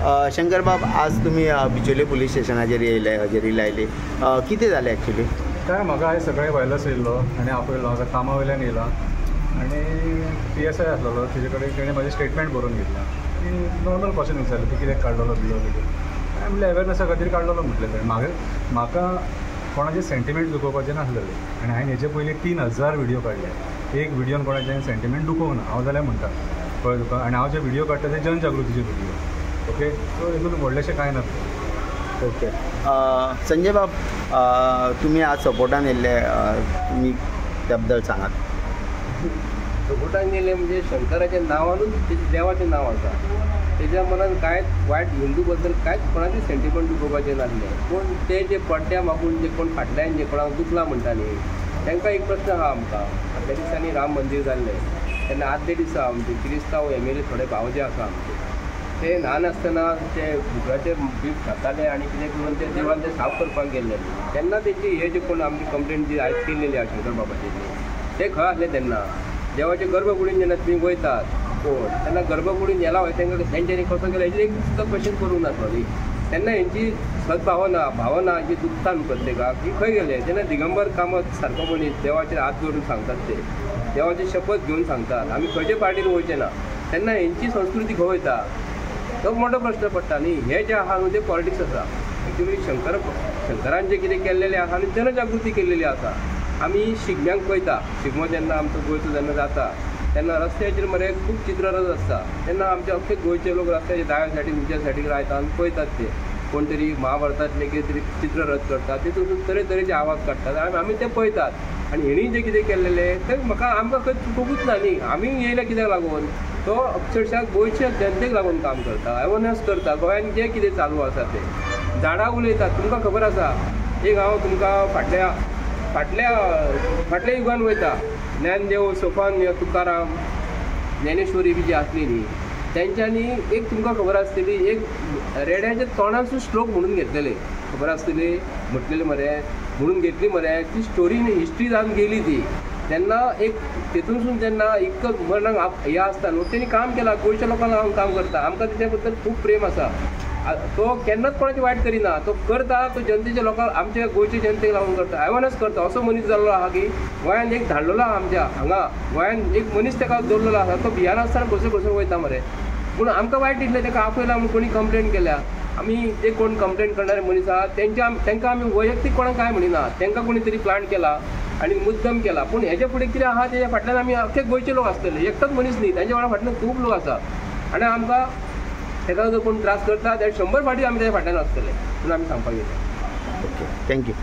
शंकर बाब, आज तुम्ही बिचोले पुलीस स्टेशनाचेर येयले, हजेरी लायली, कितें जालें एक्चुली? काय म्हाका आयज सकाळीं भायलोच येयल्लो आनी आपयलो, हांगा कामा वयल्यान येयला आनी PSI आसलेलो, तेजे कडेन तेणें म्हाजें स्टेटमेंट बरोवन घेतला आनी नॉर्मल क्वेश्चन विचारलें, तूं कित्याक काडलेलो बिलो कितें. हांवें म्हणलें अवेरनसा खातीर काडलेलो म्हटलें तेणें. म्हाका कोणाचें सेंटिमेंट दुखोवपाचें नासलेलें आनी हांवें हेजे पयलीं 3000 व्हिडियो काडले. एक व्हिडियोन कोणाचें सेंटिमेंट दुखोवना हांव जाल्यार म्हणटा, कळ्ळें तुका. आनी हांव जे व्हिडियो काडटा ते जनजागृतीचे व्हिडियो. ओके, सो हितून व्हडलेशें कांय ना. ओके. संजय बाब, तुम्ही आज सपोर्टान येयल्ले, तुमी त्या बद्दल सांगात. सपोर्टान येयले म्हणजे शंकराच्या नांवानूच देवाचें नांव आसा. तेज्या मनान कांयच वायट हिंदू बद्दल कांयच कोणाचें सेंटिमेंट दुखोवपाचें नासलें. पूण ते जे पड्ड्या मागून जे कोण फाटल्यान जे कोणाक दुखला म्हणटा न्ही, तांकां एक प्रश्न आहा आमकां. आदल्या दिसांनी राम मंदीर जाल्लें तेन्ना आदले दिसा आमचे क्रिस्तांव MLA थोडे भावजे आसा आमचे, ते ल्हान आसतना ते बुकाचेर बीफ खाताले आनी कितें करून ते देवान ते साफ करपाक गेल्ले. तेन्ना तेची हे जे कोण आमची कंप्लेंट जी आयज केल्लेली आहा शंकर बाबाची, ते खंय आसले तेन्ना देवाचे गर्भकुडीन जेन्ना तुमी वयतात कोण, तेन्ना गर्भकुडीन येला वय तांकां तेंच्यांनी कसो केलो हेजेर एक सुद्दां क्वेश्चन करूंक नासलोली. तेन्ना हेंची भावना जी दुखता न्हू प्रत्येकाक, ही खंय गेले. जेन्ना दिगंबर कामत सारको मनीस देवाचेर हात जोडून सांगतात, ते देवाची शपथ घेवन सांगतात आमी खंयचे पार्टीन वयचे ना, तेन्ना हेंची संस्कृती खंय वयता, तो मोठो प्रश्न पडटा न्ही. हे जे आहा न्हू ते पॉलिटिक्स आसा. एक्चुली शंकरान जे कितें केल्लेलें आसा आनी जनजागृती केल्लेली आसा. आमी शिगम्यांक पळयता, शिगमो जेन्ना आमचो गोंयचो जेन्ना जाता तेन्ना रस्त्याचेर मरे खूब चित्ररथ आसता. तेन्ना आमचे अख्खे गोंयचे लोक रस्त्याचे दाव्या सायडीन उजव्या सायडीक रावतात आनी पळयतात. ते कोण तरी महाभारतांतले कितें तरी चित्ररथ करतात, तितून तरेतरेचे आवाज काडटात आमी ते पळयतात. आनी हेणी जे कितें केल्लेलें तें म्हाका आमकां खंय चुकोवूच ना न्ही. आमी येयले कित्याक लागून, तो अक्षरशा गोंयच्या जनतेक लागून काम करता, अवेरनस करता. गोंयांत जें कितें चालू आसा तें झाडां उलयतात. तुमकां खबर आसा, एक हांव तुमकां फाटल्या युगान वयता, ज्ञानदेव, सोपान, तुकाराम, ज्ञानेश्वरी बी जी आसली न्ही, तेंच्यांनी एक तुमकां खबर आसतली, एक रेड्याच्या तोंडासून श्लोक म्हणून घेतलेले, खबर आसतली, म्हटलेले मरे म्हणून घेतली मरे. ती स्टोरी हिस्ट्री जावन गेली ती. तेन्ना एक तेतूनसून जेन्ना इतकं मनाक हें आसता न्हू, तेणी काम केलां, गोंयच्या लोकांक लागून काम करता. आमकां तेच्या बद्दल खूब प्रेम आसा. तो केन्नाच कोणाची वायट करिना, तो करता, तो जनतेच्या लोकांक, आमच्या गोंयच्या जनतेक लागून करता, अवेरनस करता. असो मनीस जाल्लो आहा की गोंयांत एक धाडलेलो आहा आमच्या हांगा, गोंयांत एक मनीस ताका दवरलेलो आसा. तो भियान आसतना खंयसर वयता मरे. पूण आमकां वायट दिसलें, ताका आपयला म्हणून कोणी कंप्लेंट केल्या. आमी जे कोण कंप्लेंट करणारे मनीस आहा तांकां आमी वैयक्तीक कोणाक कांय म्हणिना. तांकां कोणी तरी प्लान केला आनी मुद्दम केला. पूण हेजे फुडें कितें आहा तेच्या फाटल्यान आमी अख्खे गोंयचे लोक आसतले, एकटोच मनीस न्ही, तांच्या वांगडा फाटल्यान खूब लोक आसा. आनी आमकां ताका जर कोण त्रास करता जाल्यार 100 फावटी आमी ताच्या फाटल्यान आसतले, म्हणून आमी सांगपाक येता. Okay, thank you.